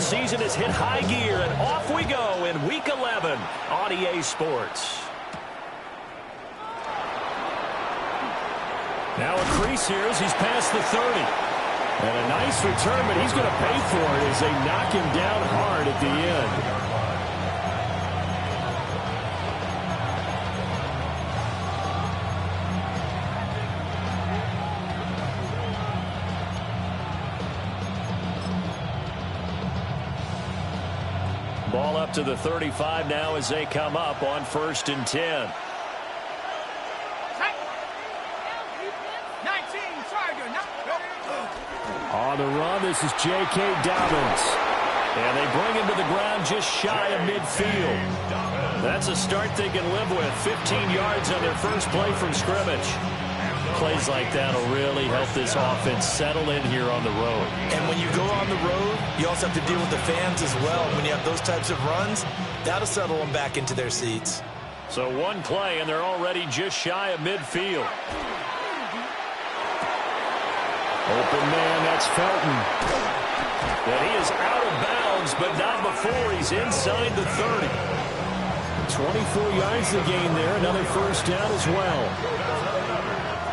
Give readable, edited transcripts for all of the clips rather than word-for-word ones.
season has hit high gear, and off we go in Week 11 on EA Sports. Now a crease here as he's past the 30. And a nice return, but he's going to pay for it as they knock him down hard at the end. Ball up to the 35 now as they come up on 1st and 10. On the run, this is J.K. Dobbins. And they bring him to the ground just shy of midfield. That's a start they can live with. 15 yards on their first play from scrimmage. Plays like that will really help this offense settle in here on the road. And when you go on the road, you also have to deal with the fans as well. When you have those types of runs, that'll settle them back into their seats. So one play, and they're already just shy of midfield. Open man, that's Felton. And he is out of bounds, but not before he's inside the 30. 24 yards to gain there, another first down as well.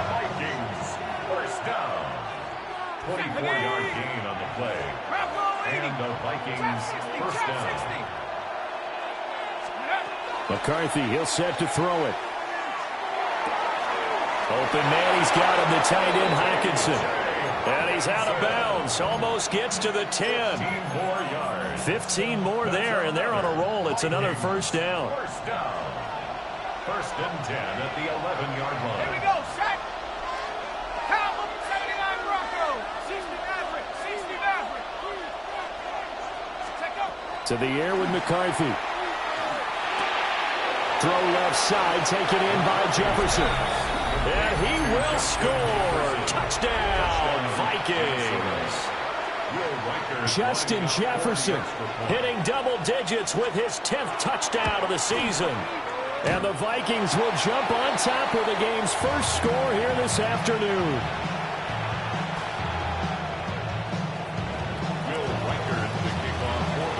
Vikings, first down. 24-yard gain on the play. And the Vikings, first down. McCarthy, he'll set to throw it. Open man, he's got him, the tight end, Hockenson. And he's out of bounds, almost gets to the 10. 15 more yards. 15 more there, and they're on a roll. It's another first down. First down. 1st and 10 at the 11-yard line. Here we go, set. Count, 79 Bronco. 60 Maverick, 60 Maverick. Check up. To the air with McCarthy. Throw left side, taken in by Jefferson. And he will score. Touchdown, Vikings. Justin Jefferson hitting double digits with his 10th touchdown of the season. And the Vikings will jump on top with the game's first score here this afternoon.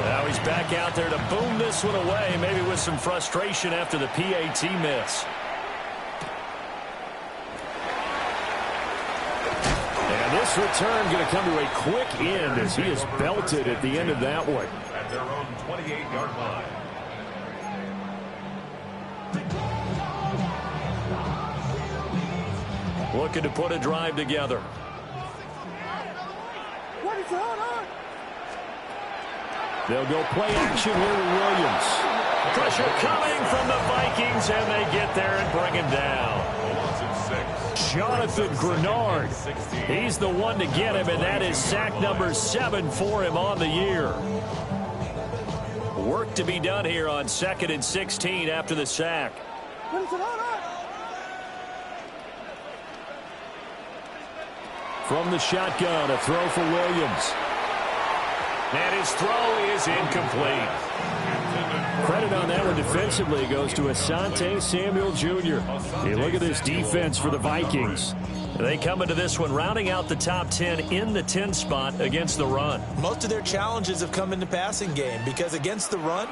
Now he's back out there to boom this one away, maybe with some frustration after the PAT miss. This return going to come to a quick end as he is belted at the end of that one. At their own 28-yard line. Looking to put a drive together. What is going on? They'll go play action here with Williams. Pressure coming from the Vikings, and they get there and bring him down. Jonathan Grenard. He's the one to get him, and that is sack number 7 for him on the year. Work to be done here on 2nd and 16 after the sack. From the shotgun, a throw for Williams. And his throw is incomplete. Credit on that one defensively goes to Asante Samuel Jr. Hey, look at this defense for the Vikings. They come into this one rounding out the top 10 in the 10 spot against the run. Most of their challenges have come in the passing game because against the run,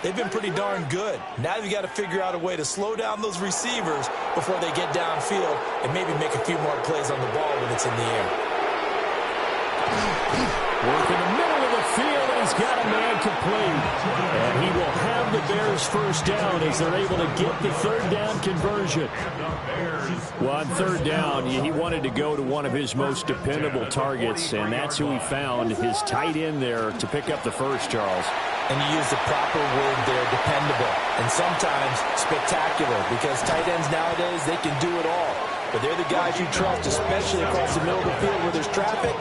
they've been pretty darn good. Now you've got to figure out a way to slow down those receivers before they get downfield and maybe make a few more plays on the ball when it's in the air. Work in the middle of the field, and he's got a man complete. And he will have the Bears first down as they're able to get the 3rd down conversion. Well, on 3rd down, he wanted to go to one of his most dependable targets, and that's who he found, his tight end there, to pick up the first, Charles. And you use the proper word there, dependable, and sometimes spectacular, because tight ends nowadays, they can do it all. But they're the guys you trust, especially across the middle of the field where there's traffic.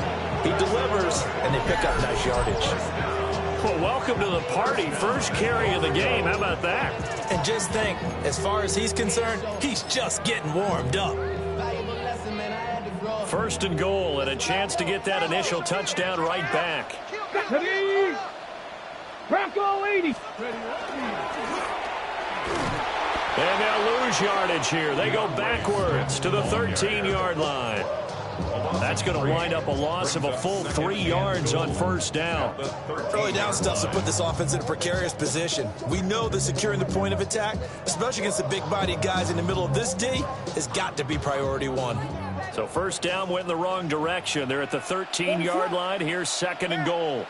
He delivers, and they pick up nice yardage. Well, welcome to the party. First carry of the game. How about that? And just think, as far as he's concerned, he's just getting warmed up. 1st and goal, and a chance to get that initial touchdown right back. Bronco 80. And they'll lose yardage here. They go backwards to the 13-yard line. That that's going to wind up a loss of a full 3 yards on first down. Early down stuff to put this offense in a precarious position. We know that securing the point of attack, especially against the big-bodied guys in the middle of this D, has got to be priority one. So first down went in the wrong direction. They're at the 13-yard line. Here's second and goal.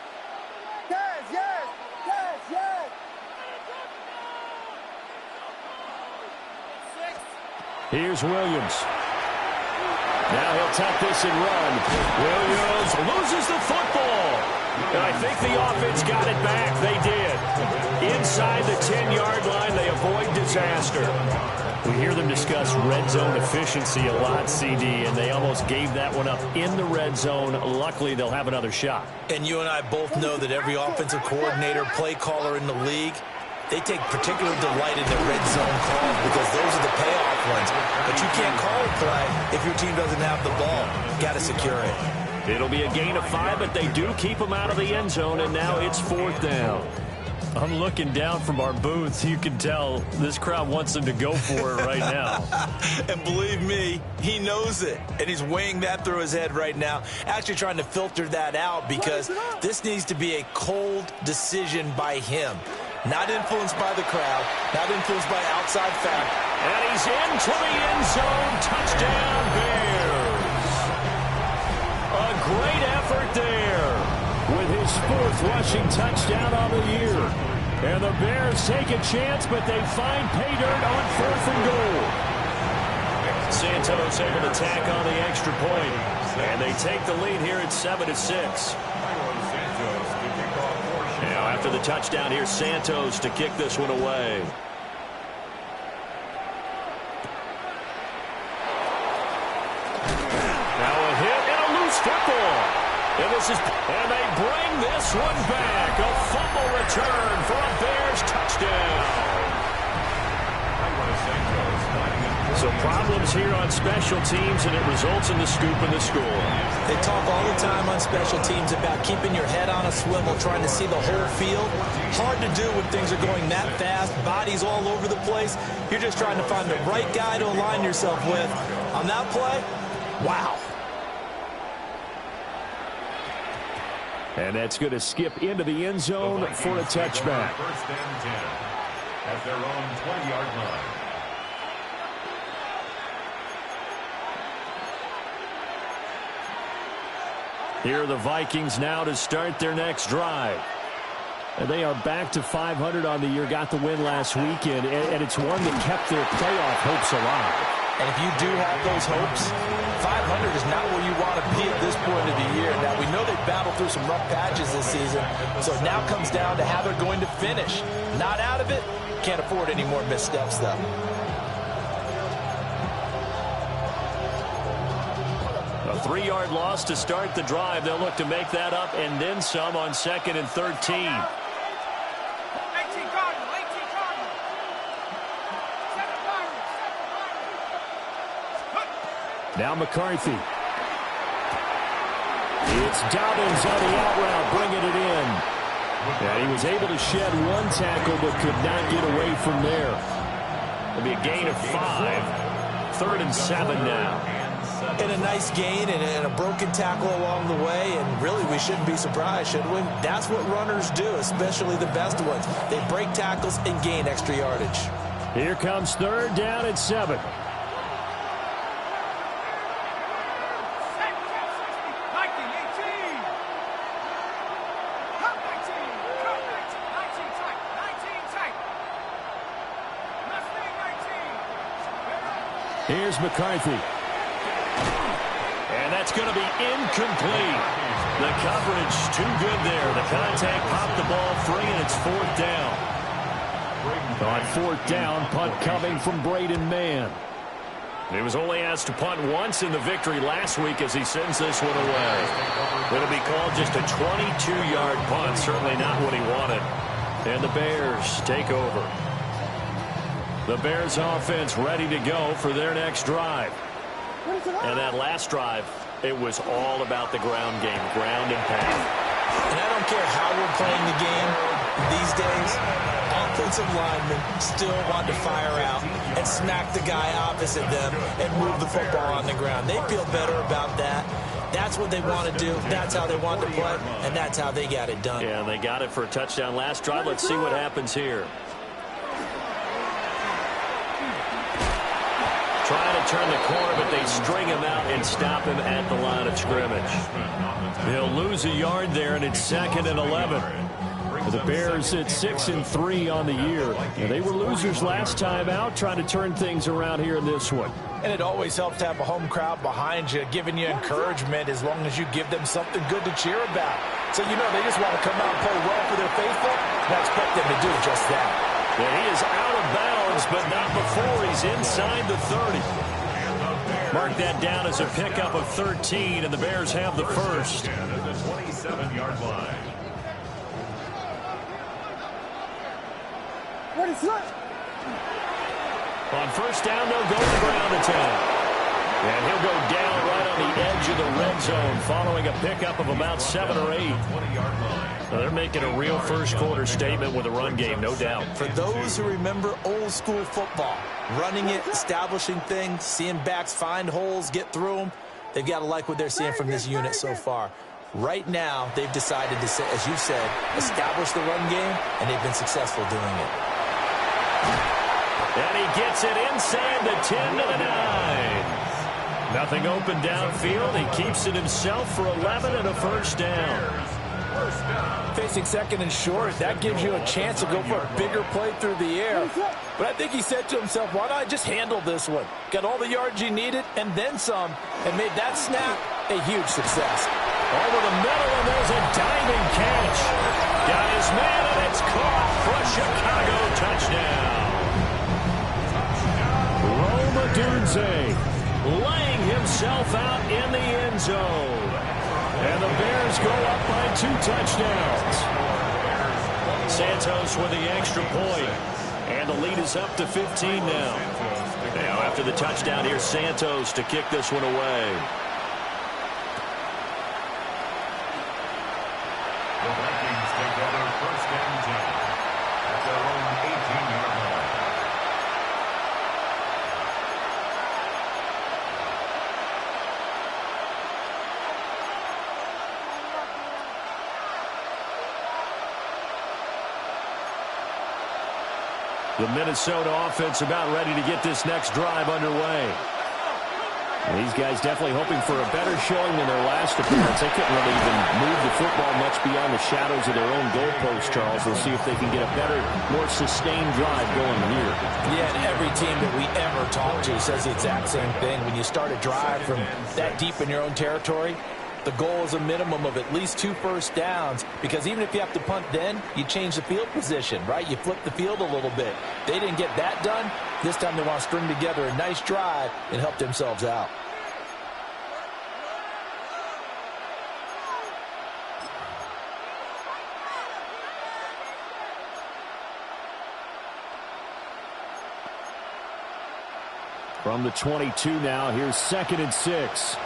Here's Williams. Now he'll tuck this and run. Williams loses the football. And I think the offense got it back. They did. Inside the 10-yard line, they avoid disaster. We hear them discuss red zone efficiency a lot, CD, and they almost gave that one up in the red zone. Luckily, they'll have another shot. And you and I both know that every offensive coordinator, play caller in the league, they take particular delight in the red zone calls because those are the payoff ones. But you can't call a play if your team doesn't have the ball. Got to secure it. It'll be a gain of 5, but they do keep them out of the end zone, and now it's fourth down. I'm looking down from our booth. You can tell this crowd wants them to go for it right now. And believe me, he knows it. And he's weighing that through his head right now. Actually trying to filter that out because this needs to be a cold decision by him. Not influenced by the crowd. Not influenced by outside fact. And he's into the end zone. Touchdown, Bears. A great effort there with his 4th rushing touchdown on the year. And the Bears take a chance, but they find pay dirt on 4th and goal. Santos able to tack on the extra point. And they take the lead here at 7-6. Now after the touchdown, here's Santos to kick this one away. Now a hit and a loose football. And they bring this one back. A fumble return for a Bears touchdown. So problems here on special teams, and it results in the scoop and the score. They talk all the time on special teams about keeping your head on a swivel, trying to see the whole field. Hard to do when things are going that fast, bodies all over the place. You're just trying to find the right guy to align yourself with. On that play, wow. And that's going to skip into the end zone for a touchback. First and 10 at their own 20-yard line. Here are the Vikings now to start their next drive. And they are back to 500 on the year, got the win last weekend, and it's one that kept their playoff hopes alive. And if you do have those hopes, 500 is not where you want to be at this point of the year. Now, we know they've battled through some rough patches this season, so it now comes down to how they're going to finish. Not out of it. Can't afford any more missteps, though. A 3-yard loss to start the drive. They'll look to make that up and then some on 2nd and 13. Now McCarthy. It's Dobbins on the out route, bringing it in. And he was able to shed one tackle, but could not get away from there. It'll be a gain of 5. 3rd and 7 now. And a nice gain and a broken tackle along the way. And really, we shouldn't be surprised, should we? That's what runners do, especially the best ones. They break tackles and gain extra yardage. Here comes 3rd down and 7. Here's McCarthy. And that's going to be incomplete. The coverage too good there. The contact popped the ball free, and it's 4th down. On 4th down, punt coming from Braden Mann. He was only asked to punt once in the victory last week as he sends this one away. It'll be called just a 22-yard punt. Certainly not what he wanted. And the Bears take over. The Bears offense ready to go for their next drive. And that last drive, it was all about the ground game, ground and pound. And I don't care how we're playing the game these days, offensive linemen still want to fire out and smack the guy opposite them and move the football on the ground. They feel better about that. That's what they want to do. That's how they want to play, and that's how they got it done. Yeah, they got it for a touchdown last drive. Let's see what happens here. Trying to turn the corner, but they string him out and stop him at the line of scrimmage. They'll lose a yard there, and it's 2nd and 11. The Bears at 6-3 on the year. And they were losers last time out, trying to turn things around here in this one. And it always helps to have a home crowd behind you, giving you encouragement as long as you give them something good to cheer about. So, you know, they just want to come out and play well for their faithful, and I expect them to do just that. Yeah, he is out of bounds, but not before he's inside the 30. Mark that down as a pickup of 13, and the Bears have the first. At the 27-yard line. What is that? On first down, they'll go to the ground attack. And he'll go down right on the edge of the red zone following a pickup of about 7 or 8. 20-yard line. Well, they're making a real first-quarter statement with a run game, no doubt. For those who remember old-school football, running it, establishing things, seeing backs find holes, get through them, they've got to like what they're seeing from this unit so far. Right now, they've decided to, as you said, establish the run game, and they've been successful doing it. And he gets it inside the 10 to the 9. Nothing open downfield. He keeps it himself for 11 and a first down. Facing 2nd and short, that gives you a chance to go for a bigger play through the air. But I think he said to himself, why don't I just handle this one? Got all the yards you needed and then some, and made that snap a huge success. Over the middle, and there's a diving catch. Got his man, and it's caught for a Chicago touchdown. Rome Odunze laying himself out in the end zone. And the Bears go up by 2 touchdowns. Santos with the extra point. And the lead is up to 15 now. Now after the touchdown, here's Santos to kick this one away. The Vikings take over first and 10 at their own 18-yard line. The Minnesota offense about ready to get this next drive underway. And these guys definitely hoping for a better showing than their last appearance. They couldn't really even move the football much beyond the shadows of their own goalpost, Charles. We'll see if they can get a better, more sustained drive going here. Yeah, and every team that we ever talk to says the exact same thing. When you start a drive from that deep in your own territory, the goal is a minimum of at least 2 first downs, because even if you have to punt then, you change the field position, right? You flip the field a little bit. They didn't get that done. This time they want to string together a nice drive and help themselves out. From the 22 now, here's 2nd and 6.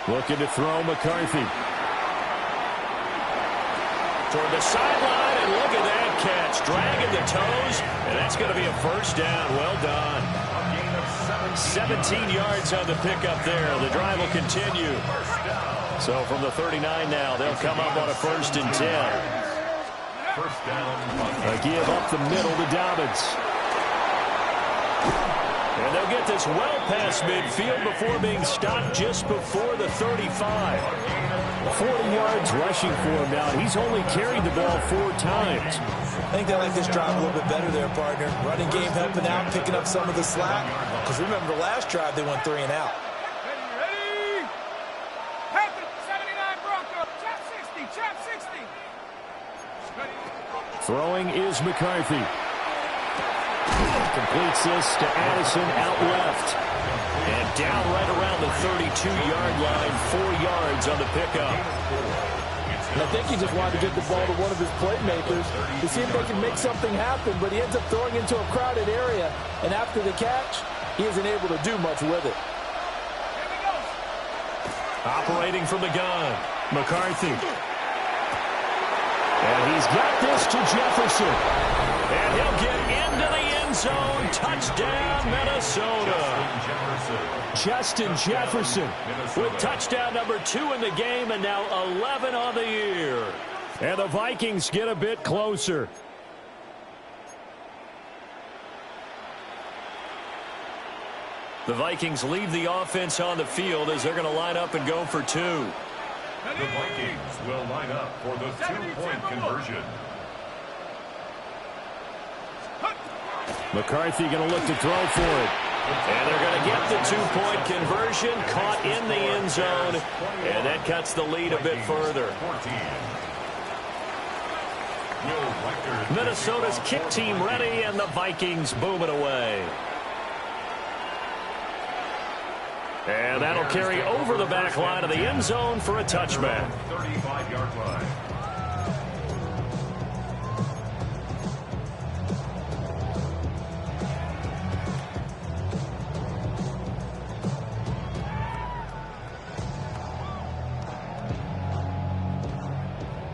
Looking to throw McCarthy. Toward the sideline, and look at that catch. Dragging the toes, and that's going to be a first down. Well done. 17 yards on the pickup there. The drive will continue. So from the 39 now, they'll come up on a 1st and 10. First down. A give up the middle to Dobbins. And they'll get this well past midfield before being stopped just before the 35. 40 yards rushing for him now. He's only carried the ball 4 times. I think they like this drive a little bit better there, partner. Running game helping out, picking up some of the slack. Because remember, the last drive they went 3 and out. Ready? Happen, 79 Bronco, chop 60, chop 60. Throwing is McCarthy. Completes this to Addison out left. And down right around the 32-yard line, 4 yards on the pickup. And I think he just wanted to get the ball to one of his playmakers to see if they can make something happen, but he ends up throwing into a crowded area. And after the catch, he isn't able to do much with it. Operating from the gun, McCarthy. And he's got this to Jefferson. And he'll get into the end end zone. Touchdown, Minnesota. Justin Jefferson with touchdown number 2 in the game, and now 11 on the year. And the Vikings get a bit closer. The Vikings leave the offense on the field as they're going to line up and go for 2. The Vikings will line up for the 2-point conversion. McCarthy going to look to throw for it. And they're going to get the 2-point conversion, caught in the end zone, and that cuts the lead a bit further. Minnesota's kick team ready, and the Vikings boom it away. And that'll carry over the back line of the end zone for a touchback. 35-yard line.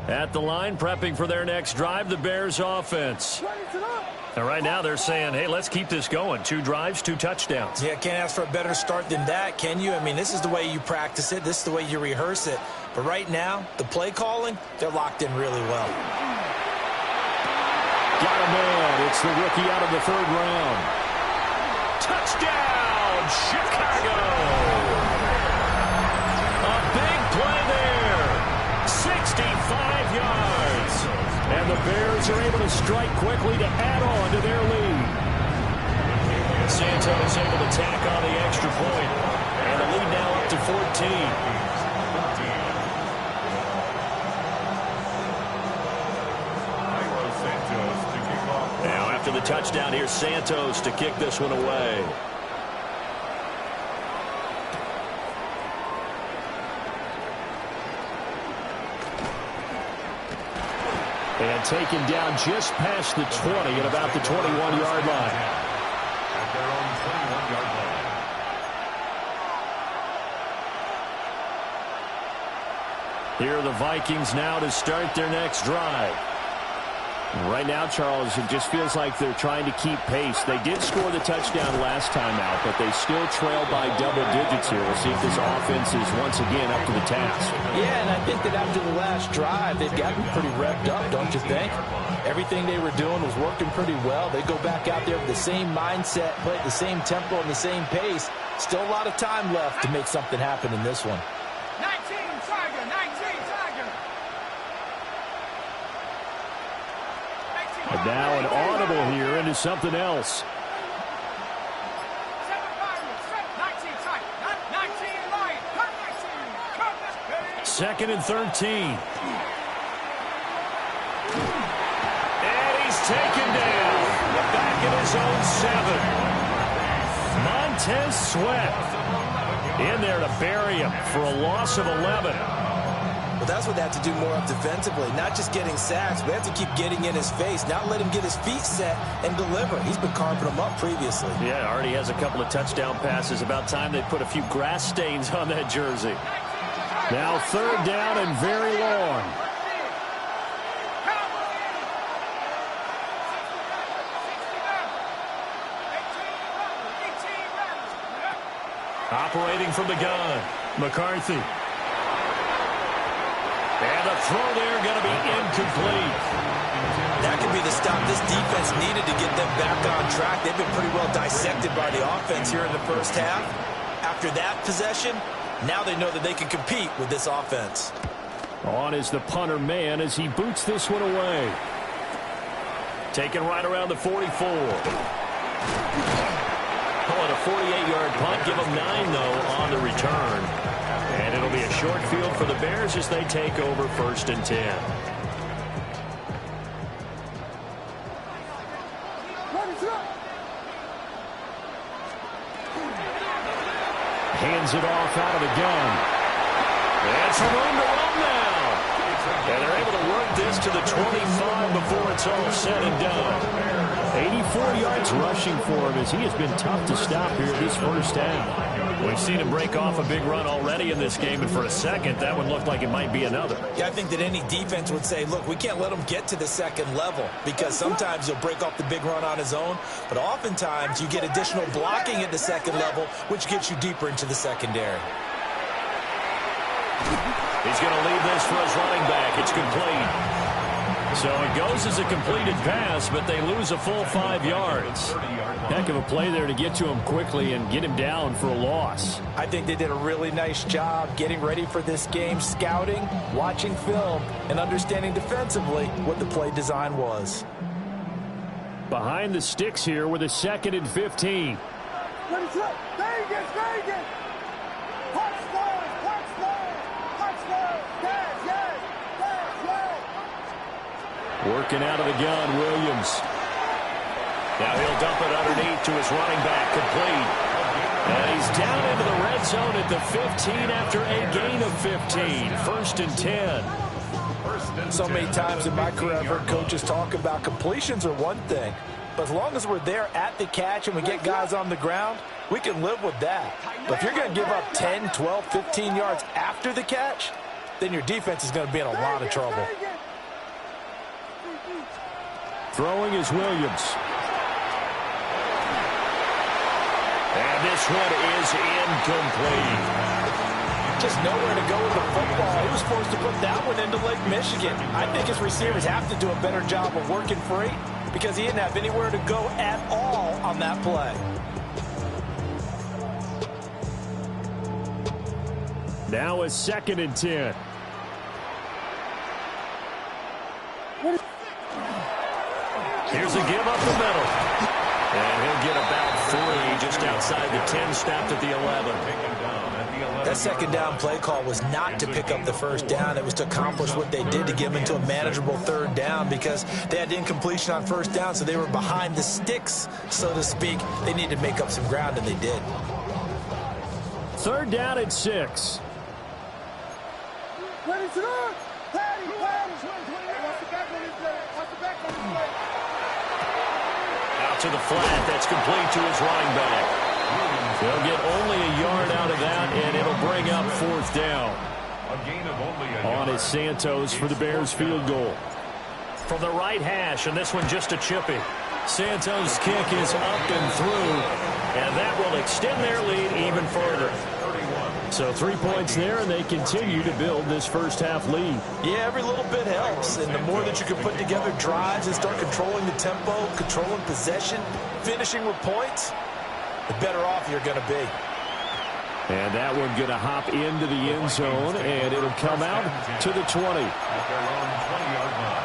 At the line, prepping for their next drive, the Bears offense. And right now they're saying, hey, let's keep this going. 2 drives, 2 touchdowns. Yeah, can't ask for a better start than that, can you? I mean, this is the way you practice it. This is the way you rehearse it. But right now, the play calling, they're locked in really well. Got a man. It's the rookie out of the 3rd round. Touchdown, Chicago. A big play there. 65 yards. And the Bears are able to strike quickly to add on to their lead. Santos able to tack on the extra point. And the lead now up to 14. Now after the touchdown, here's Santos to kick this one away. And taken down just past the 20 at about the 21-yard line. At their own 21-yard line. Here are the Vikings now to start their next drive. Right now, Charles, it just feels like they're trying to keep pace. They did score the touchdown last time out, but they still trail by double digits here. We'll see if this offense is once again up to the task. Yeah, and I think that after the last drive, they've gotten pretty revved up, don't you think? Everything they were doing was working pretty well. They go back out there with the same mindset, play at the same tempo and the same pace. Still a lot of time left to make something happen in this one. 19 Tiger, 19 Tiger. And now an audible here into something else. 2nd and 13. And he's taken down. Back in his own 7. Montez Sweat in there to bury him for a loss of 11. Well, that's what they have to do more of defensively. Not just getting sacks, but they have to keep getting in his face. Not let him get his feet set and deliver. He's been carving them up previously. Yeah, already has a couple of touchdown passes. About time they put a few grass stains on that jersey. Now 3rd down and very long. Operating from the gun, McCarthy. And the throw there going to be incomplete. That could be the stop this defense needed to get them back on track. They've been pretty well dissected by the offense here in the first half. After that possession, now they know that they can compete with this offense. On is the punter man as he boots this one away. Taken right around the 44. Pulling a 48-yard punt. Give them 9, though, on the return. And it'll be a short field for the Bears as they take over 1st and 10. Hands it off out of the gun. And some room to run now. And they're able to work this to the 25 before it's all said and done. 84 yards rushing for him as he has been tough to stop here this first half. We've seen him break off a big run already in this game, and for a second, that one looked like it might be another. Yeah, I think that any defense would say, look, we can't let him get to the second level because sometimes he'll break off the big run on his own, but oftentimes you get additional blocking at the second level, which gets you deeper into the secondary. He's going to leave this for his running back. It's complete. So it goes as a completed pass, but they lose a full 5 yards. Heck of a play there to get to him quickly and get him down for a loss. I think they did a really nice job getting ready for this game, scouting, watching film, and understanding defensively what the play design was. Behind the sticks here with a 2nd and 15. Working out of the gun, Williams. Now he'll dump it underneath to his running back, complete. And he's down into the red zone at the 15 after a gain of 15. 1st and 10. So many times in my career, I've heard coaches talk about completions are one thing. But as long as we're there at the catch and we get guys on the ground, we can live with that. But if you're going to give up 10, 12, 15 yards after the catch, then your defense is going to be in a lot of trouble. Throwing is Williams. And this one is incomplete. Just nowhere to go with the football. He was forced to put that one into Lake Michigan. I think his receivers have to do a better job of working free because he didn't have anywhere to go at all on that play. Now a 2nd and 10. Here's a give up the middle. And he'll get about 3 just outside the 10, stopped at the 11. That second down play call was not to pick up the first down. It was to accomplish what they did to get them into a manageable 3rd down because they had incompletion on 1st down, so they were behind the sticks, so to speak. They needed to make up some ground, and they did. 3rd down and 6. Out to the flat. That's complete to his running back. They'll get only a yard out of that, and it'll bring up 4th down. On is Santos for the Bears field goal. From the right hash, and this one just a chippy. Santos' kick is up and through, and that will extend their lead even further. So 3 points there, and they continue to build this first half lead. Yeah, every little bit helps, and the more that you can put together drives and start controlling the tempo, controlling possession, finishing with points, the better off you're going to be. And that one going to hop into the end zone, and it'll come out to the 20. At their own 20-yard line.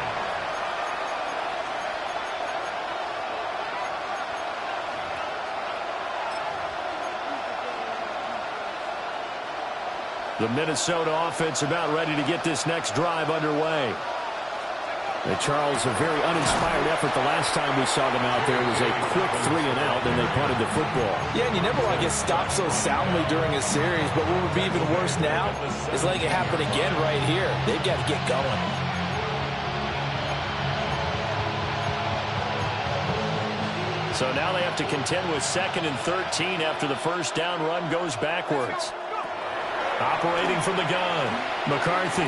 The Minnesota offense about ready to get this next drive underway. And Charles, a very uninspired effort the last time we saw them out there. It was a quick 3 and out, then they punted the football. Yeah, and you never want to get stopped so soundly during a series, but what would be even worse now is letting it happen again right here. They've got to get going. So now they have to contend with 2nd and 13 after the first down run goes backwards. Operating from the gun, McCarthy.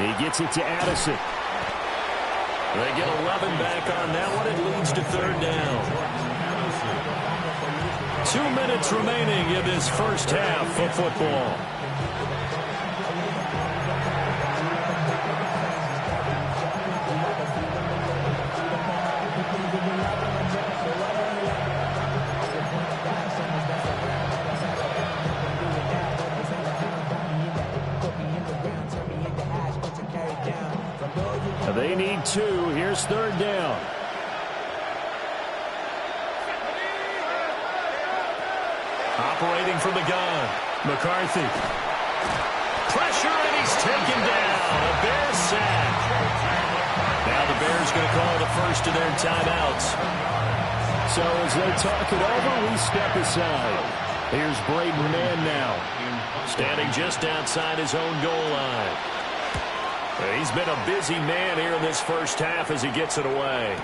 He gets it to Addison. They get 11 back on that one. It leads to 3rd down. 2 minutes remaining in this first half of football. They need 2. Here's 3rd down. Operating from the gun. McCarthy. Pressure, and he's taken down. A Bears sack. Now the Bears going to call the first of their timeouts. So as they talk it over, we step aside. Here's Braden Mann now. Standing just outside his own goal line. He's been a busy man here in this first half as he gets it away.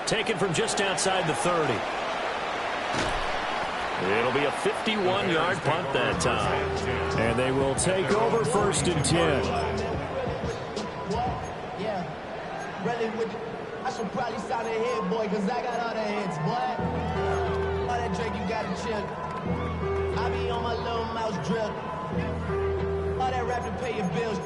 Taken from just outside the 30. It'll be a 51-yard punt that time. And they will take over 1st and 10. Yeah, really I should probably sign a head, boy, because I got all the heads, boy. All that Drake, you got to chill. I be on my little mouse drip. All that rap to pay your bills.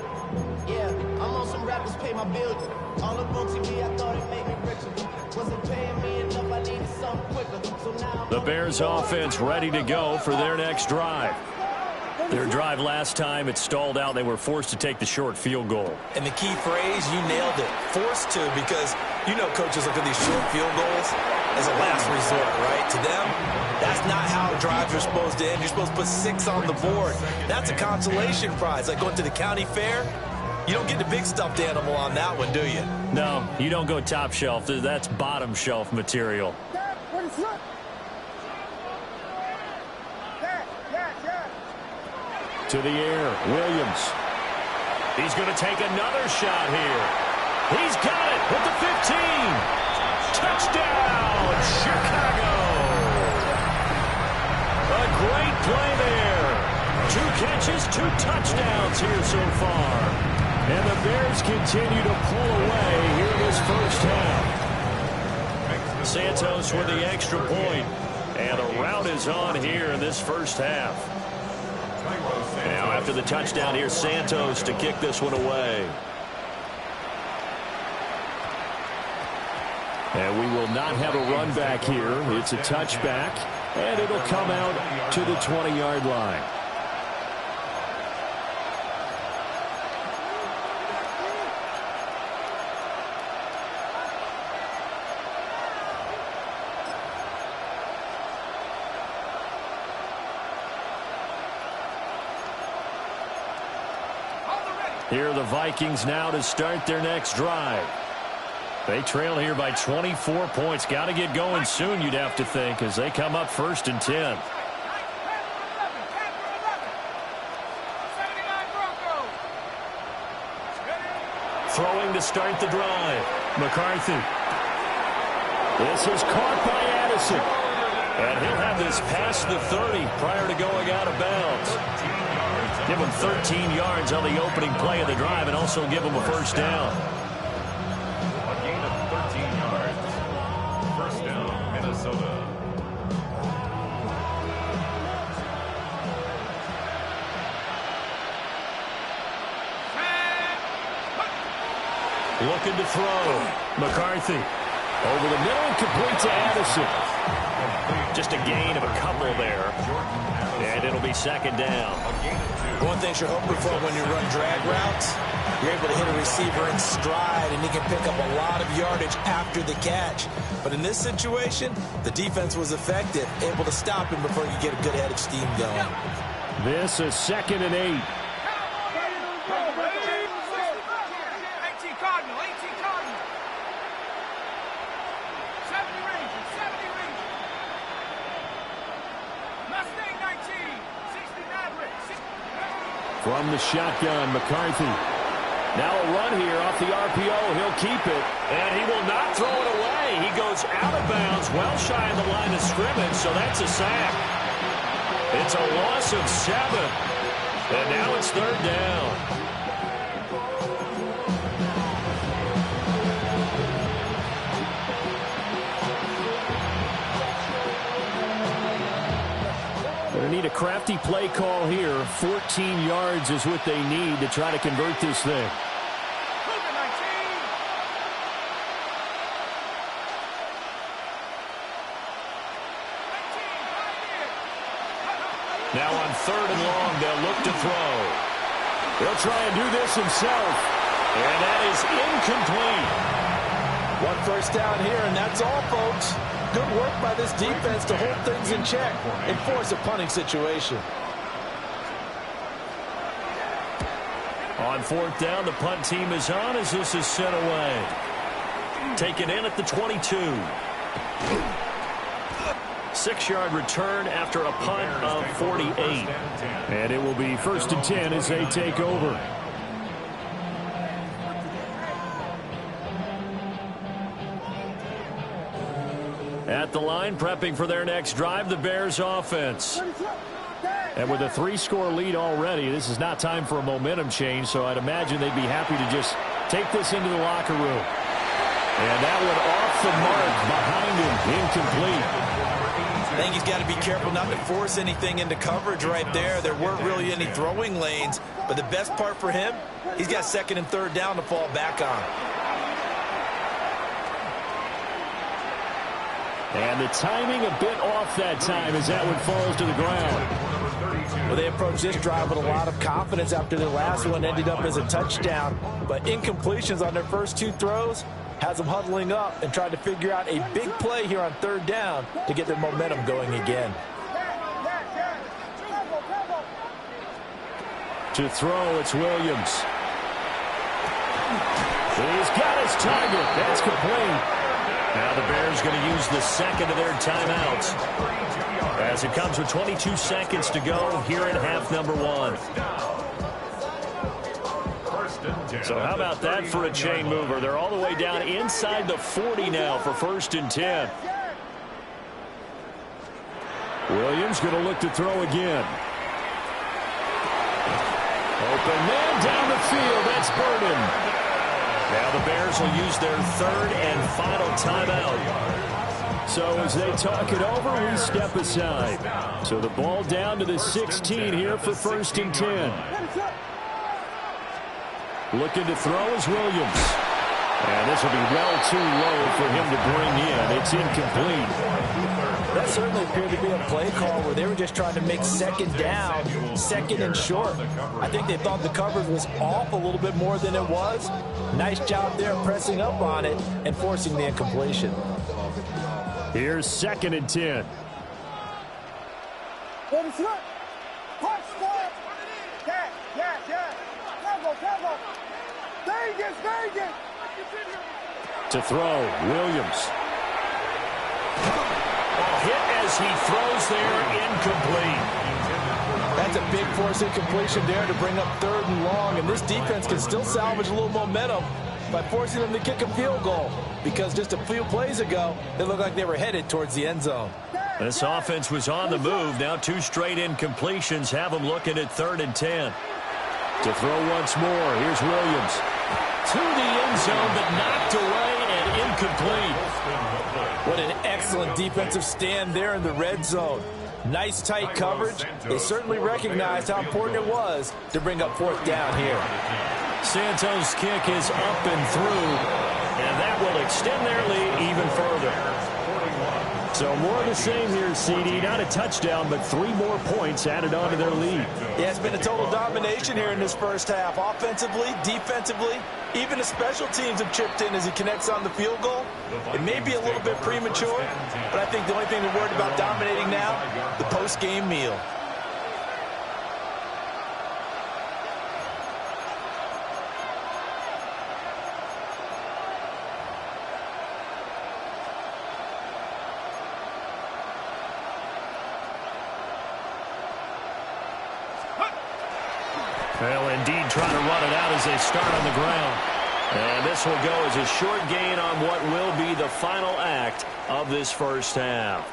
Yeah, I'm on some rappers pay my bills. All up on TV, I thought it made me richer. Wasn't paying me enough, I needed something quicker. So now the Bears offense ready to go for their next drive. Their drive last time, it stalled out. They were forced to take the short field goal. And the key phrase, you nailed it. Forced to, because you know coaches look at these short field goals as a last resort, right? To them, that's not how drives are supposed to end. You're supposed to put 6 on the board. That's a consolation prize, like going to the county fair. You don't get the big stuffed animal on that one, do you? No, you don't go top shelf. That's bottom shelf material. To the air, Williams. He's going to take another shot here. He's got it at the 15. Touchdown, Chicago. A great play there. 2 catches, 2 touchdowns here so far. And the Bears continue to pull away here in this first half. Santos with the extra point. And a rout is on here in this first half. Now after the touchdown, here's Santos to kick this one away. And we will not have a run back here. It's a touchback, and it'll come out to the 20-yard line. Here are the Vikings now to start their next drive. They trail here by 24 points. Got to get going soon, you'd have to think, as they come up 1st and 10. Throwing to start the drive. McCarthy. This is caught by Addison. And he'll have this past the 30 prior to going out of bounds. Give him 13 yards on the opening play of the drive and also give him a first down. A gain of 13 yards. First down, Minnesota. Looking to throw. McCarthy. Over the middle and complete to Addison. Just a gain of a couple there. And it'll be 2nd down. One thing you're hoping for when you run drag routes, you're able to hit a receiver in stride, and he can pick up a lot of yardage after the catch. But in this situation, the defense was effective, able to stop him before you get a good head of steam going. This is 2nd and 8. From the shotgun, McCarthy. Now a run here off the RPO. He'll keep it. And he will not throw it away. He goes out of bounds, well shy of the line of scrimmage, so that's a sack. It's a loss of 7. And now it's 3rd down. They need a crafty play call here. 14 yards is what they need to try to convert this thing. Now on 3rd and long, they'll look to throw. He'll try and do this himself. And that is incomplete. 1 first down here, and that's all, folks. Good work by this defense to hold things in check and force a punting situation. On 4th down, the punt team is on as this is sent away. Taken in at the 22. 6-yard return after a punt of 48. And it will be 1st and 10 as they take over. At the line, prepping for their next drive, the Bears offense. And with a 3-score lead already, this is not time for a momentum change, so I'd imagine they'd be happy to just take this into the locker room. And that one off the mark, behind him, incomplete. I think he's got to be careful not to force anything into coverage right there. There weren't really any throwing lanes, but the best part for him, he's got 2nd and 3rd down to fall back on. And the timing a bit off that time as that one falls to the ground. Well, they approached this drive with a lot of confidence after their last one ended up as a touchdown. But incompletions on their first 2 throws has them huddling up and trying to figure out a big play here on 3rd down to get their momentum going again. To throw, it's Williams. He's got his target. That's complete. Now the Bears going to use the 2nd of their timeouts as it comes with 22 seconds to go here in half number 1. So how about that for a chain mover? They're all the way down inside the 40 now for 1st and 10. Williams going to look to throw again. Open man down the field. That's Burden. Now the Bears will use their 3rd and final timeout. So as they talk it over, we step aside. So the ball down to the 16 here for 1st and 10. Looking to throw is Williams. And this will be well too low for him to bring in. It's incomplete. That certainly appeared to be a play call where they were just trying to make 2nd down, 2nd and short. I think they thought the coverage was off a little bit more than it was. Nice job there pressing up on it and forcing the incompletion. Here's 2nd and 10. To throw, Williams. Hit as he throws there, incomplete. That's a big force incompletion there to bring up 3rd and long, and this defense can still salvage a little momentum by forcing them to kick a field goal, because just a few plays ago, they looked like they were headed towards the end zone. This offense was on the move. Now 2 straight incompletions have them looking at 3rd and 10. To throw once more, here's Williams. To the end zone, but knocked away and incomplete. What an excellent defensive stand there in the red zone. Nice tight coverage. They certainly recognized how important it was to bring up 4th down here. Santos' kick is up and through, and that will extend their lead even further. So more of the same here, CD. Not a touchdown, but 3 more points added on to their lead. Yeah, it's been a total domination here in this first half. Offensively, defensively, even the special teams have chipped in as he connects on the field goal. It may be a little bit premature, but I think the only thing they're worried about dominating now, the post-game meal. Well, indeed, trying to run it out as they start on the ground. And this will go as a short gain on what will be the final act of this first half.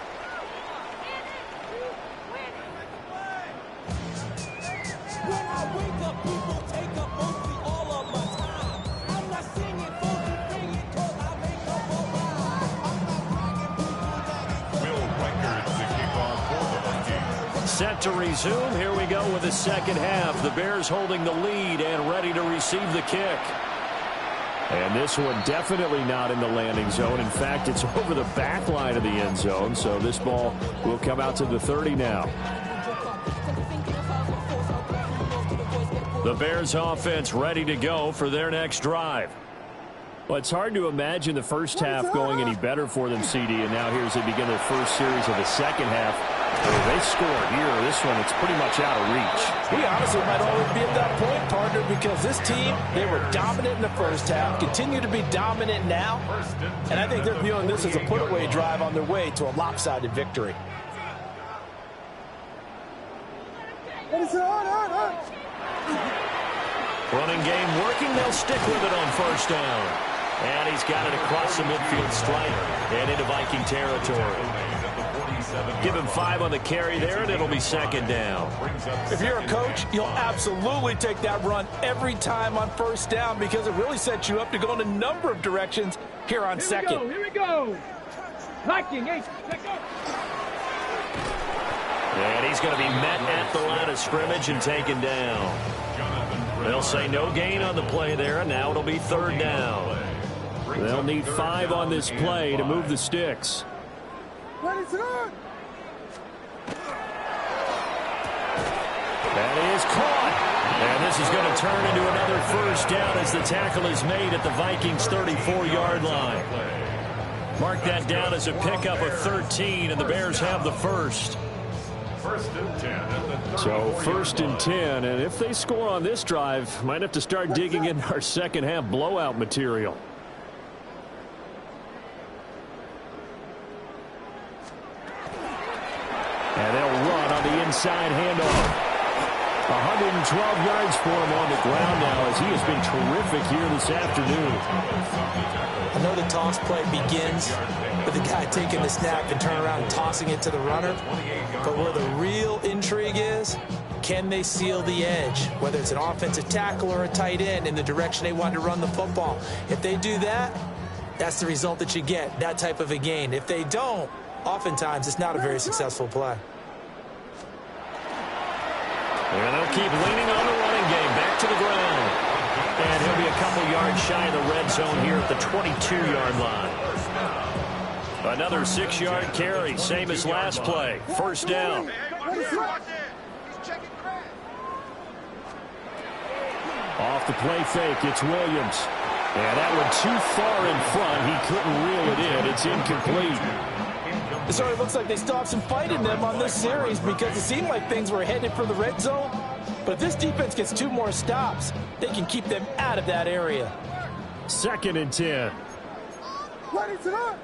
Set to resume. Here we go with the second half. The Bears holding the lead and ready to receive the kick. And this one definitely not in the landing zone. In fact, it's over the back line of the end zone. So this ball will come out to the 30 now. The Bears offense ready to go for their next drive. Well, it's hard to imagine the first half going any better for them, CD. And now here as they begin their first series of the second half. They scored here. This one, it's pretty much out of reach. We honestly might always be at that point, partner, because this team, they were dominant in the first half, continue to be dominant now, and I think they're viewing this as a put-away drive on their way to a lopsided victory. Running game working. They'll stick with it on first down. And he's got it across the midfield stripe and into Viking territory. Give him 5 on the carry there, and it'll be second down. If you're a coach, you'll absolutely take that run every time on first down because it really sets you up to go in a number of directions here on second. Here we go. Viking, Ace, check up. And he's going to be met at the line of scrimmage and taken down. They'll say no gain on the play there, and now it'll be third down. They'll need 5 on this play to move the sticks. Ready, sir. That is caught. And this is going to turn into another first down as the tackle is made at the Vikings' 34-yard line. Mark that down as a pickup of 13, and the Bears have the first. So first and 10, and if they score on this drive, might have to start digging in our second half blowout material. And they'll run on the inside handoff. 112 yards for him on the ground now as he has been terrific here this afternoon. I know the toss play begins with the guy taking the snap and turn around and tossing it to the runner. But where the real intrigue is, can they seal the edge, whether it's an offensive tackle or a tight end in the direction they want to run the football? If they do that, that's the result that you get, that type of a gain. If they don't, oftentimes it's not a very successful play. And they'll keep leaning on the running game. Back to the ground. And he'll be a couple yards shy of the red zone here at the 22-yard line. Another 6-yard carry, same as last play. First down. Off the play fake, it's Williams. And that one too far in front. He couldn't reel it in. It's incomplete. It sort of looks like they still have some fight in them on this series because it seemed like things were headed for the red zone. But if this defense gets 2 more stops, they can keep them out of that area. Second and 10. Ready, sir.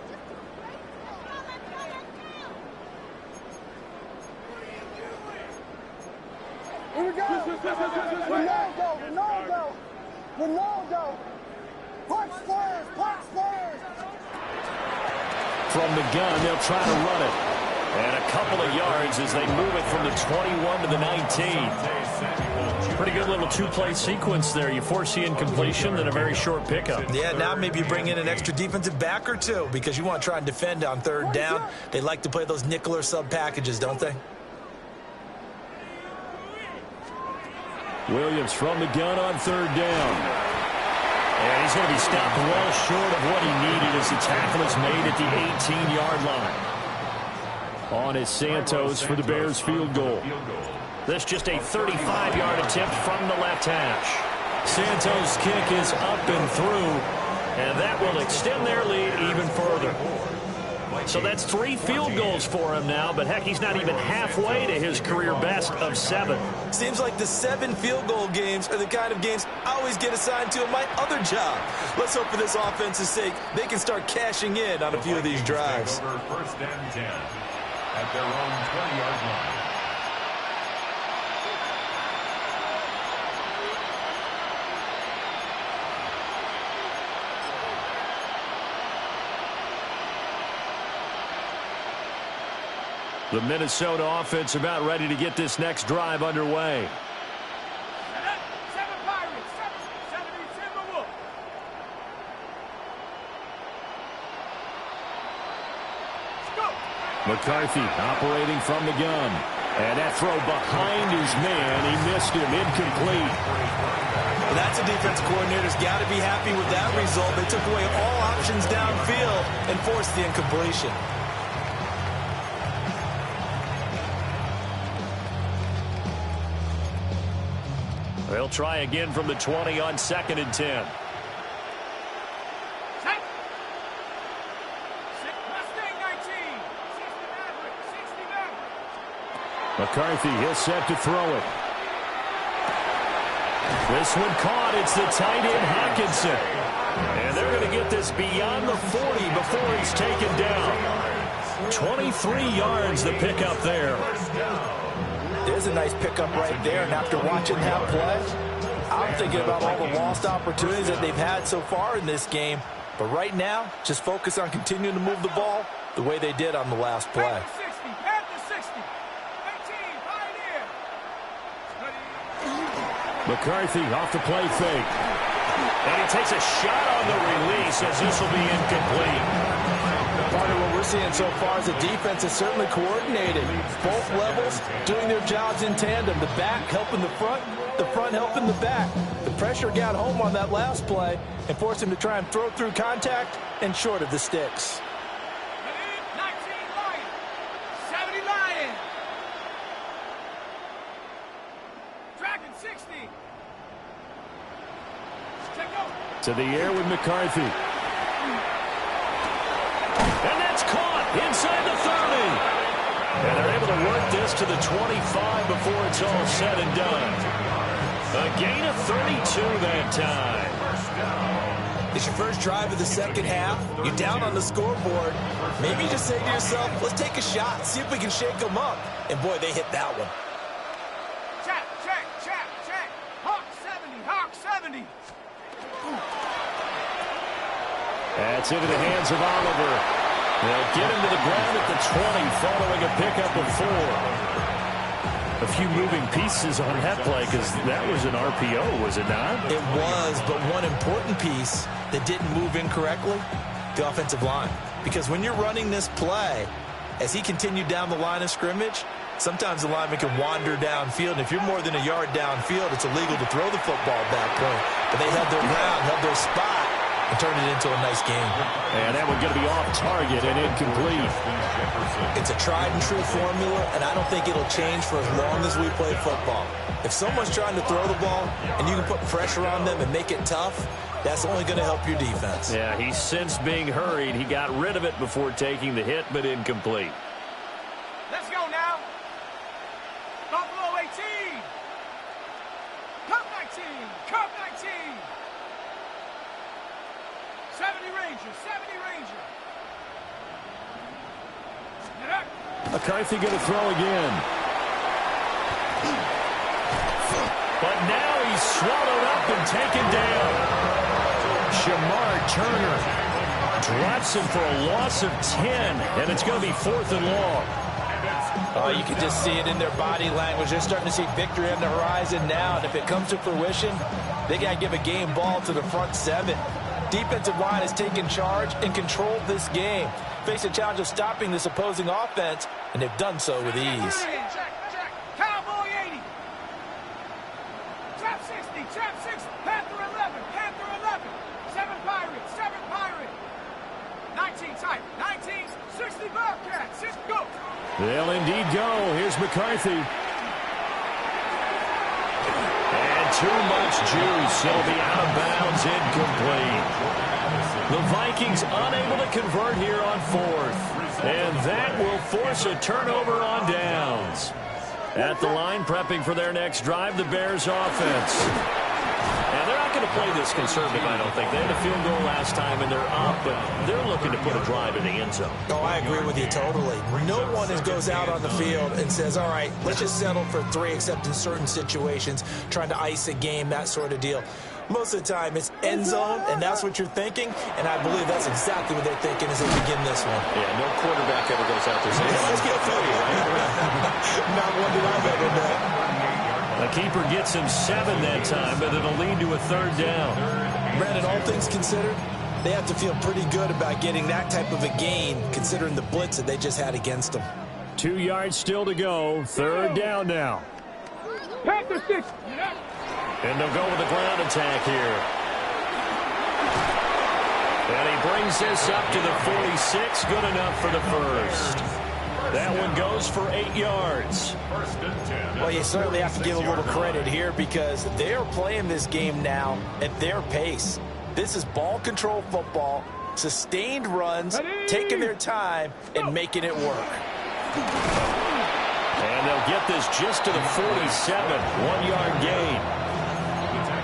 Here we go. Ronaldo. Punch squares. From the gun, they'll try to run it. And a couple of yards as they move it from the 21 to the 19. Pretty good little 2-play sequence there. You force the incompletion, then a very short pickup. Yeah, now maybe you bring in an extra defensive back or 2 because you want to try and defend on third down. They like to play those nickel or sub packages, don't they? Williams from the gun on third down. And he's going to be stopped well short of what he needed as the tackle is made at the 18-yard line. On is Santos for the Bears field goal. This just a 35-yard attempt from the left hash. Santos' kick is up and through, and that will extend their lead even further. So that's 3 field goals for him now, but heck, he's not even halfway to his career best of 7. Seems like the 7 field goal games are the kind of games I always get assigned to in my other job. Let's hope for this offense's sake they can start cashing in on a few of these drives. First and 10 at their own 20-yard line. The Minnesota offense about ready to get this next drive underway. McCarthy operating from the gun. And that throw behind his man. He missed him. Incomplete. Well, that's a defense coordinator's got to be happy with that result. They took away all options downfield and forced the incompletion. They'll try again from the 20 on second and 10. McCarthy, he'll set to throw it. This one caught. It's the tight end, Hawkinson. And they're going to get this beyond the 40 before he's taken down. 23 yards the pickup there. There's a nice pickup right there, and after watching that play, I'm thinking about all the lost opportunities that they've had so far in this game. But right now, just focus on continuing to move the ball the way they did on the last play. Panther 60, Panther 60. 18, Pioneer. McCarthy off the play fake. And he takes a shot on the release as this will be incomplete. Part of what we're seeing so far is the defense is certainly coordinated. Both levels doing their jobs in tandem. The back helping the front helping the back. The pressure got home on that last play and forced him to try and throw through contact and short of the sticks. 19 Lion. 70 Lion. Dragon 60. Check go. To the air with McCarthy. And that's caught inside the 30. And they're able to work this to the 25 before it's all said and done. A gain of 32 that time. It's your first drive of the second half. You're down on the scoreboard. Maybe you just say to yourself, let's take a shot, see if we can shake them up. And boy, they hit that one. Check. Hawk 70, Hawk 70. That's into the hands of Oliver. They'll get him to the ground at the 20 following a pickup of 4. A few moving pieces on that play because that was an RPO, was it not? It was, but one important piece that didn't move incorrectly, the offensive line. Because when you're running this play, as he continued down the line of scrimmage, sometimes the lineman can wander downfield. And if you're more than a yard downfield, it's illegal to throw the football at that point. But they held their ground, held their spot, and turned it into a nice game. And that one going to be off target and incomplete. It's a tried-and-true formula, and I don't think it'll change for as long as we play football. If someone's trying to throw the ball and you can put pressure on them and make it tough, that's only going to help your defense. Yeah, he's since being hurried. He got rid of it before taking the hit, but incomplete. Let's go now. Buffalo 18. Cup 19. Cup 19. 70 Ranger. 70 Ranger. McCarthy going to throw again. But now he's swallowed up and taken down. Shamar Turner drops him for a loss of 10, and it's going to be 4th and long. Oh, you can just see it in their body language. They're starting to see victory on the horizon now, and if it comes to fruition, they got to give a game ball to the front 7. Defensive line has taken charge and controlled this game. Face a challenge of stopping this opposing offense, and they've done so with ease. Check. Cowboy 80. Trap 60. Trap 6. Panther 11. Panther 11. 7 Pirate. 7 Pirate. 19 type. 19. 60 Bobcat. 6 go. They'll indeed go. Here's McCarthy. And too much juice. He'll be out of bounds, incomplete. The Vikings unable to convert here on 4th. And that will force a turnover on downs. At the line, prepping for their next drive, the Bears offense. And they're not going to play this conservative, I don't think. They had a field goal last time, and they're up, but they're looking to put a drive in the end zone. Oh, I agree with you totally. No one goes out on the field and says, all right, let's just settle for 3, except in certain situations, trying to ice a game, that sort of deal. Most of the time, it's end zone, and that's what you're thinking, and I believe that's exactly what they're thinking as they begin this one. Yeah, no quarterback ever goes out there saying, let's get 3. Not one that I've ever met. The keeper gets him 7 that time, but it'll lead to a 3rd down. Brandon, all things considered, they have to feel pretty good about getting that type of a gain, considering the blitz that they just had against them. 2 yards still to go. 3rd down now. Panther 6. And they'll go with the ground attack here. And he brings this up to the 46. Good enough for the first. That one goes for 8 yards. Well, you certainly have to give a little credit here because they're playing this game now at their pace. This is ball control football, sustained runs, taking their time, and making it work. And they'll get this just to the 47. 1-yard gain.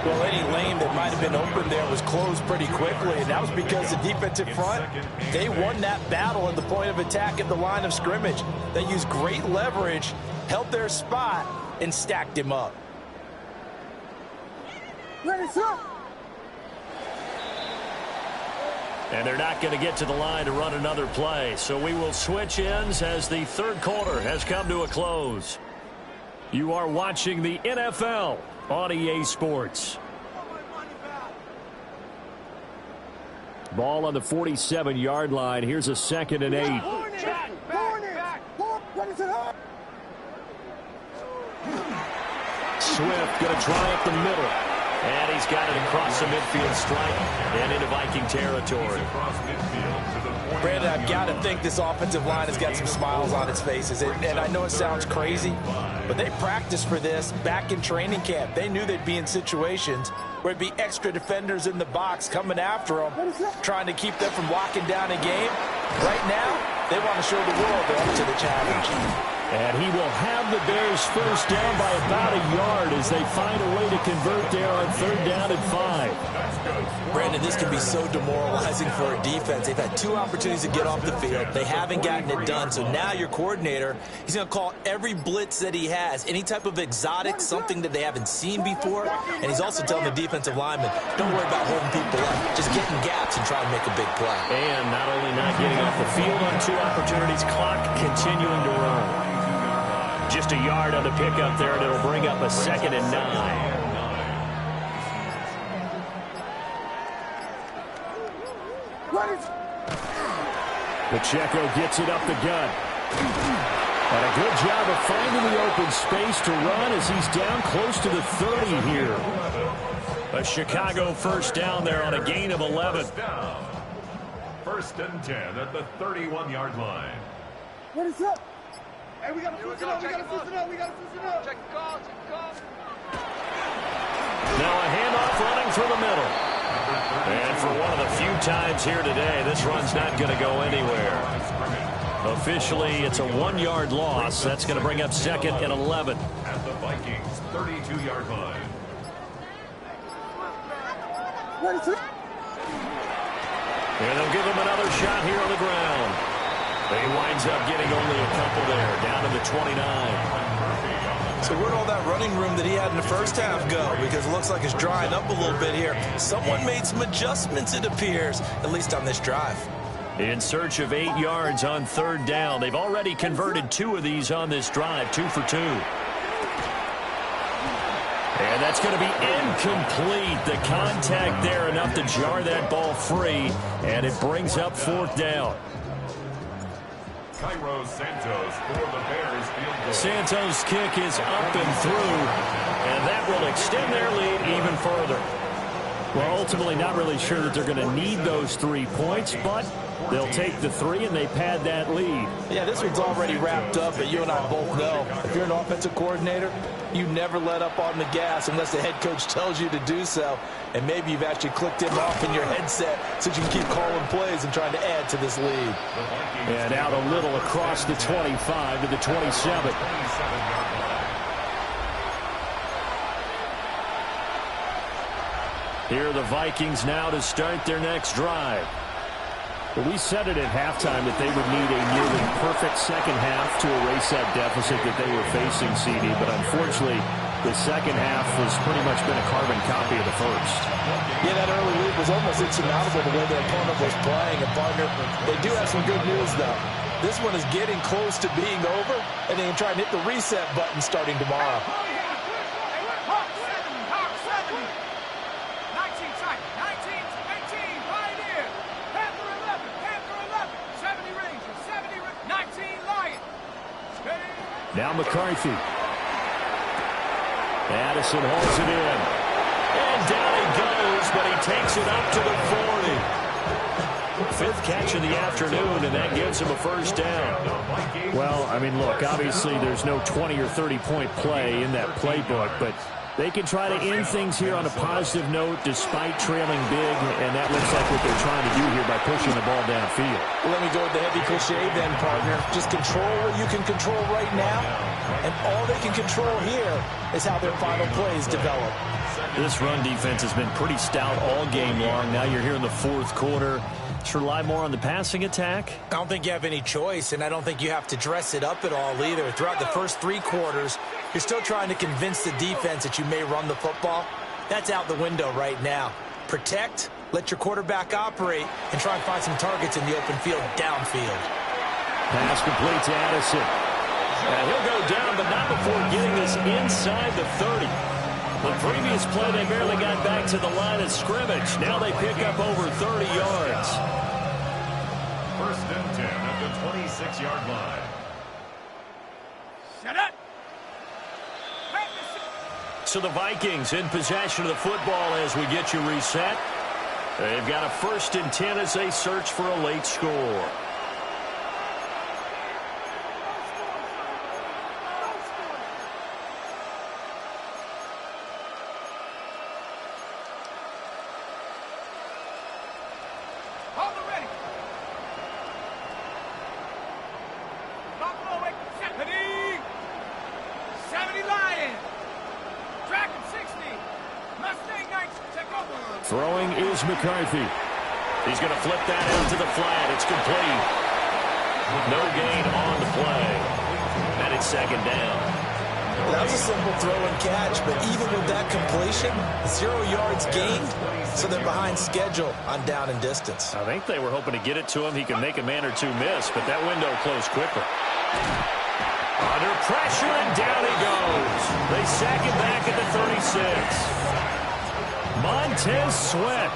Well, any lane that might have been open there was closed pretty quickly, and that was because the defensive front, they won that battle at the point of attack at the line of scrimmage. They used great leverage, held their spot, and stacked him up. And they're not going to get to the line to run another play. So we will switch ends as the third quarter has come to a close. You are watching the NFL on EA Sports. Ball on the 47-yard line. Here's a 2nd and 8. Swift going to try up the middle. And he's got it across the midfield stripe and into Viking territory. Brandon, I've got to think this offensive line has got some smiles on its faces. And I know it sounds crazy, but they practiced for this back in training camp. They knew they'd be in situations where it'd be extra defenders in the box coming after them, trying to keep them from locking down a game. Right now, they want to show the world they're up to the challenge. And he will have the Bears first down by about a yard as they find a way to convert there on 3rd down and 5. Brandon, this can be so demoralizing for a defense. They've had 2 opportunities to get off the field. They haven't gotten it done. So now your coordinator, he's going to call every blitz that he has, any type of exotic, something that they haven't seen before. And he's also telling the defensive lineman, don't worry about holding people up. Just get in gaps and try to make a big play. And not only not getting off the field on 2 opportunities, clock continuing to run. Just a yard on the pickup there, and it'll bring up a 2nd and 9. Pacheco gets it up the gut. And a good job of finding the open space to run as he's down close to the 30 here. A Chicago first down there on a gain of 11. 1st and 10 at the 31-yard line. What is up? Hey, we gotta switch it up, we gotta switch it up, we gotta switch it up. Check the call, check the call. Now a handoff running through the middle. And for one of the few times here today, this run's not going to go anywhere. Officially, it's a 1-yard loss. That's going to bring up 2nd and 11. At the Vikings' 32-yard line. And they'll give him another shot here on the ground. He winds up getting only a couple there, down to the 29. So where'd all that running room that he had in the first half go? Because it looks like it's drying up a little bit here. Someone made some adjustments, it appears, at least on this drive. In search of 8 yards on 3rd down. They've already converted 2 of these on this drive, 2 for 2. And that's going to be incomplete. The contact there enough to jar that ball free, and it brings up 4th down. Cairo Santos for the Bears field goal. Santos' kick is up and through, and that will extend their lead even further. Well, ultimately not really sure that they're going to need those 3 points, but they'll take the 3 and they pad that lead. Yeah, this one's already wrapped up, but you and I both know if you're an offensive coordinator, you never let up on the gas unless the head coach tells you to do so. And maybe you've actually clicked him off in your headset so you can keep calling plays and trying to add to this lead. And out a little across the 25 to the 27. Here are the Vikings now to start their next drive. Well, we said it at halftime that they would need a nearly perfect second half to erase that deficit that they were facing, CD. But unfortunately, the second half has pretty much been a carbon copy of the first. Yeah, that early lead was almost insurmountable the way their opponent was playing. And, partner, they do have some good news, though. This one is getting close to being over, and they can try and hit the reset button starting tomorrow. Now McCarthy. Addison holds it in. And down he goes, but he takes it up to the 40. 5th catch of the afternoon, and that gives him a first down. Well, I mean, look, obviously there's no 20 or 30-point play in that playbook, but they can try to end things here on a positive note despite trailing big, and that looks like what they're trying to do here by pushing the ball downfield. Well, let me go with the heavy cliche then, partner. Just control what you can control right now, and all they can control here is how their final plays develop. This run defense has been pretty stout all game long. Now you're here in the 4th quarter. Should rely more on the passing attack? I don't think you have any choice, and I don't think you have to dress it up at all either. Throughout the first 3 quarters, you're still trying to convince the defense that you may run the football. That's out the window right now. Protect Let your quarterback operate and try and find some targets in the open field downfield. Pass complete to Addison. He'll go down, but not before getting this inside the 30. The previous play, they barely got back to the line of scrimmage. Now they pick up over 30 yards. First and 10 at the 26-yard line. Shut up. So the Vikings in possession of the football as we get you reset. They've got a first and 10 as they search for a late score. Throwing is McCarthy. He's going to flip that out to the flat. It's complete. No gain on the play. And it's second down. That was a simple throw and catch, but even with that completion, 0 yards gained, so they're behind schedule on down and distance. I think they were hoping to get it to him. He could make a man or two miss, but that window closed quickly. Under pressure, and down he goes. They sack him back at the 36. Montez Sweat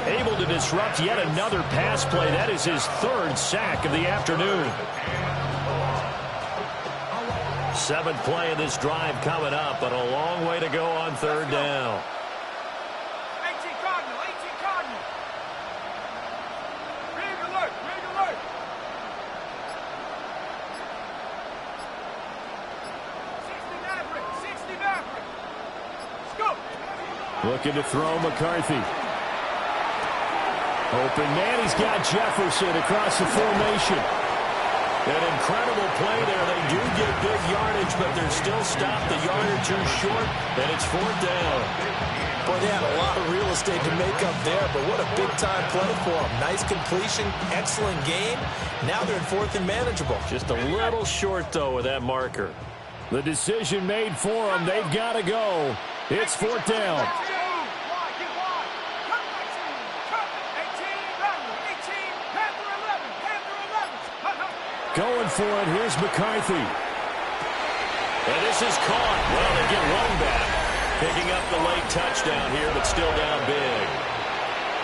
able to disrupt yet another pass play. That is his third sack of the afternoon. Seventh play of this drive coming up, but a long way to go on third down. 18 Cardinal, 18 Cardinal. Rig alert, rig alert. 60 Maverick, 60 Maverick. Scoop. Looking to throw McCarthy. Open man, he's got Jefferson across the formation. An incredible play there. They do get big yardage, but they're still stopped a yard or two short, and it's fourth down. Boy, they had a lot of real estate to make up there, but what a big-time play for them. Nice completion, excellent game. Now they're in fourth and manageable. Just a little short, though, with that marker. The decision made for them. They've got to go. It's fourth down. Going for it. Here's McCarthy. And this is caught. Well, they get one back. Picking up the late touchdown here, but still down big.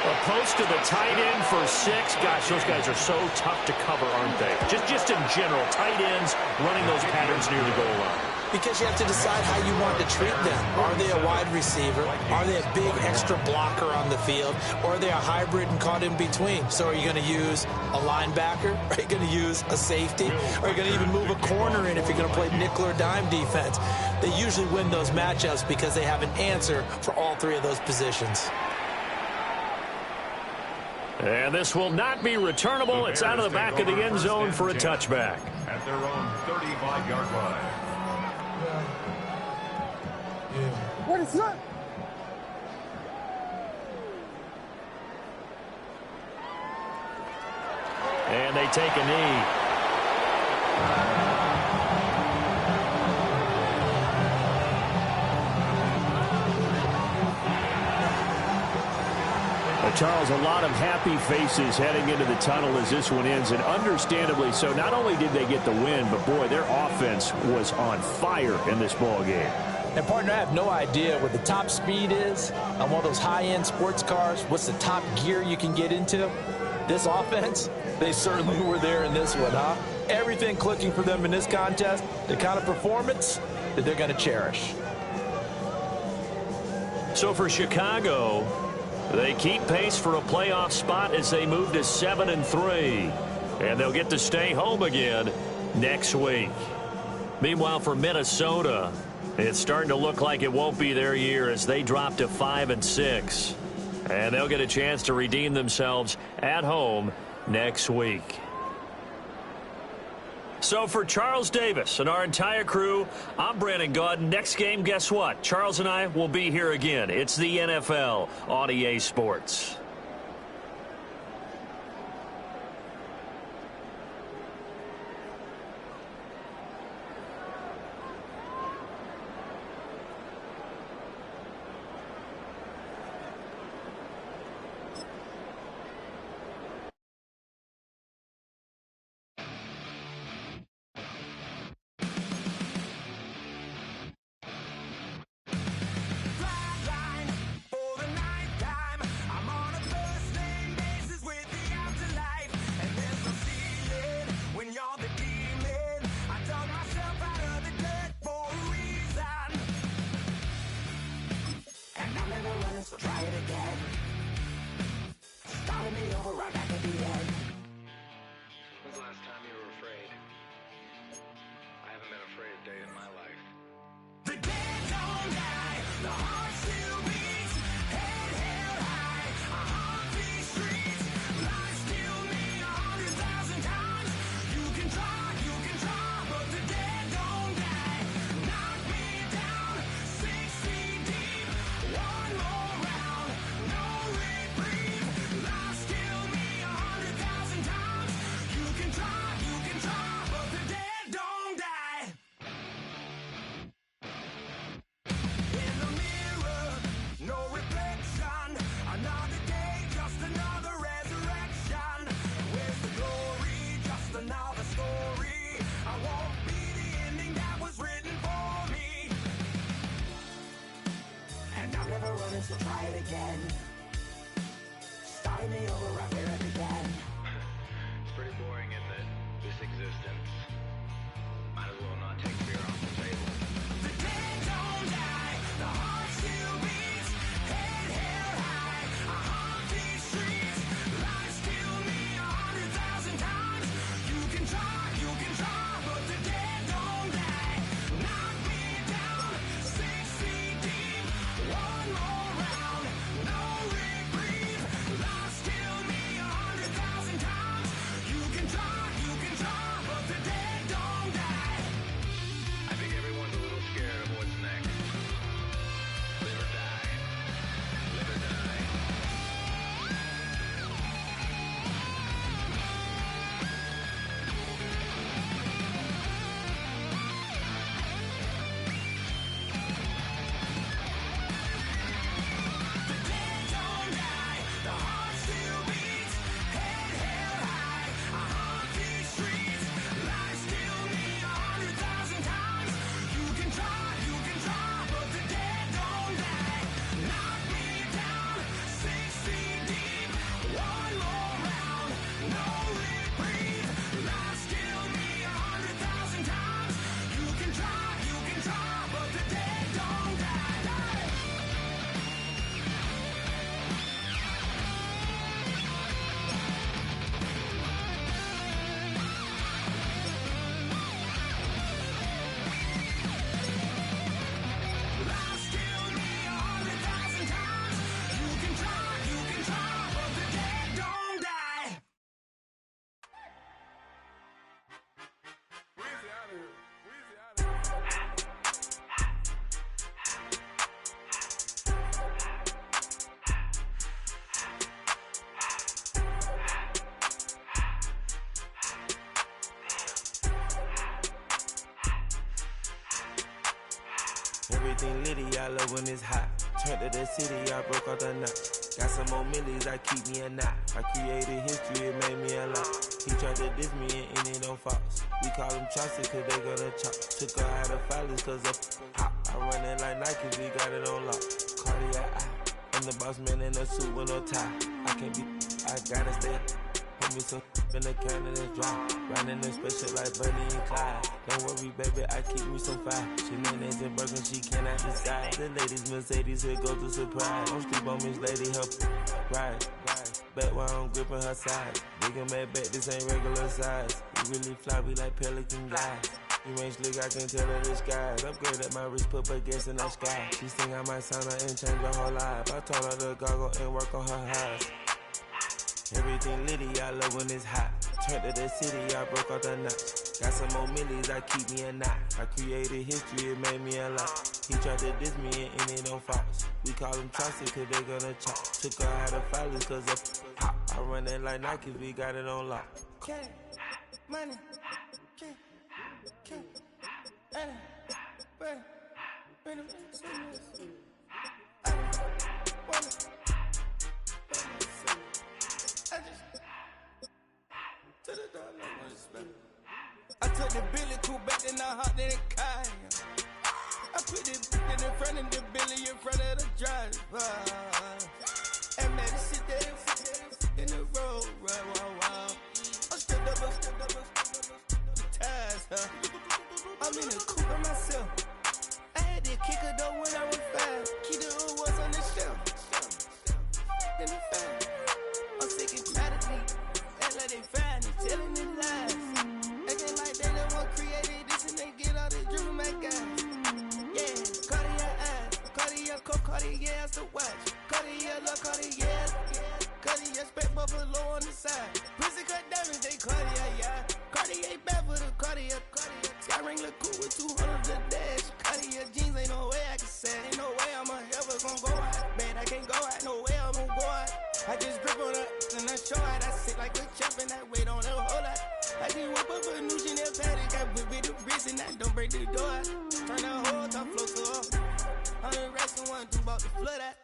A post to the tight end for 6. Gosh, those guys are so tough to cover, aren't they? Just in general, tight ends running those patterns near the goal line. Because you have to decide how you want to treat them. Are they a wide receiver? Are they a big extra blocker on the field? Or are they a hybrid and caught in between? So are you going to use a linebacker? Are you going to use a safety? Are you going to even move a corner in if you're going to play nickel or dime defense? They usually win those matchups because they have an answer for all three of those positions. And this will not be returnable. It's out of the back of the end zone for a touchback. At their own 35-yard line. What is that? And they take a knee. Charles, a lot of happy faces heading into the tunnel as this one ends, and understandably so. Not only did they get the win, but boy, their offense was on fire in this ball game. And, partner, I have no idea what the top speed is on one of those high-end sports cars. What's the top gear you can get into? This offense, they certainly were there in this one, huh? Everything clicking for them in this contest, the kind of performance that they're going to cherish. So for Chicago, they keep pace for a playoff spot as they move to 7-3. And they'll get to stay home again next week. Meanwhile, for Minnesota, it's starting to look like it won't be their year as they drop to 5-6. And they'll get a chance to redeem themselves at home next week. So for Charles Davis and our entire crew, I'm Brandon Gaudin. Next game, guess what? Charles and I will be here again. It's the NFL on EA Sports. again. Starting me over, I feel it again. It's pretty boring in that this existence might as well not take fear off the table. The dead don't die, the heart still beats, head held high, I haunt these streets, lies kill me 100,000 times. You can try, but the dead don't die. Knock me down, 6 feet deep, one more round, no reprieve, lies kill me 100,000 times. You can try, but the dead don't die. I think everyone's a little scared of what's next. Live or die. Live or die. The dead don't die, the heart still beats, head held high, I haunt these streets, lies kill me 100,000 times. You can try, but the dead don't die. Knock me down, 6 feet deep, one more round, no reprieve, lies kill me 100,000 times. You can try, but the dead don't die. Lies kill me 100,000 times. You can try, but the dead don't die. Everything litty, I love when it's hot. Turned to the city, I broke out the knot. Got some more millies, I keep me a knot. I created history, it made me a lot. He tried to diss me and it don't false. We call them chopsticks cause they gonna chop. Took her out of filers cause of hot. I run it like Nike, we got it on lock. Cardiac eye. I'm the boss man in a suit with no tie. I can't be, I gotta stay. Put me some in the can and it's dry. Riding in special like Bunny and Clyde. Don't worry, baby, I keep me some fire. Shenanigans and Birkin, she cannot decide. The ladies Mercedes, here go to surprise. Don't sleep on Miss Lady, help ride. Back while I'm gripping her side. Big and mad back, this ain't regular size. We really fly, we like pelican guys. You ain't slick, I can tell her the skies. Upgrade at my wrist, put baguettes in the sky. She think I might sign her and change her whole life. I told her to goggle and work on her highs. Everything litty, I love when it's hot. Turned to the city, I broke out the knot. Got some more millies, I keep me a knot. I created history, it made me a lot. He tried to diss me and it don't false. We call them chopsticks cause they gonna chop. Took her out of filers cause of hot. I run it like Nike, we got it on lock. Cash, money, cash, money, bread, I took the Billy cool back and I hopped in the car. I put it in front of the Billy in front of the driver. And made it sit there in the road, right, wow. I'm stripped up, the tires, I'm in the coupe by myself. I had that kicker though when I was 5. Key the hood was on the shelf. In the fan. I'm sick and tired of these. Act like they find it, telling the lies. Acting like they the one created this and they get all this drip from my guys. Yeah, Cartier eyes, Cartier coat, Cartier ass to watch. Cartier look, Cartier, Cartier spec buffalo on the side. Pussy cut diamonds, they Cartier, yeah. Cartier bad for the Cartier. Sky ring look cool with 200 the dash. Cartier jeans, ain't no way I can say. Ain't no way I'm ever gonna go out. Man, I can't go out, no way I'm gonna go out. I just grip on her and I show out. I sit like a champ and I wait on her whole lot. I just whip up a new Chanel paddock. I whip with the wrist and I don't break the door. Turn the whole top floor to her. 100 racks and 1, 2 about to flood that.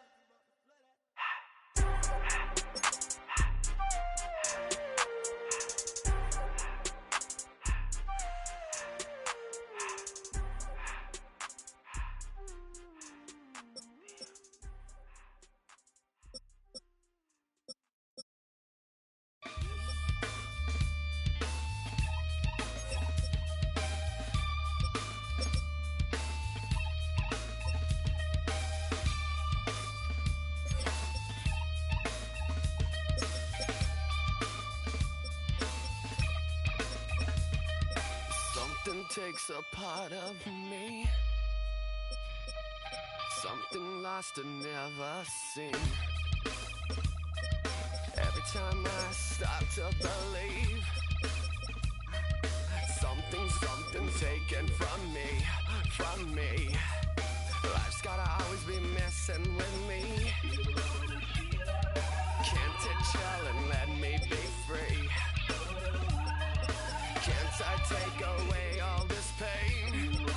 takes a part of me. Something lost and never seen. Every time I start to believe, something's taken from me. Life's gotta always be messing with me. Can't it chill and let me be free? Can't I take away all this pain?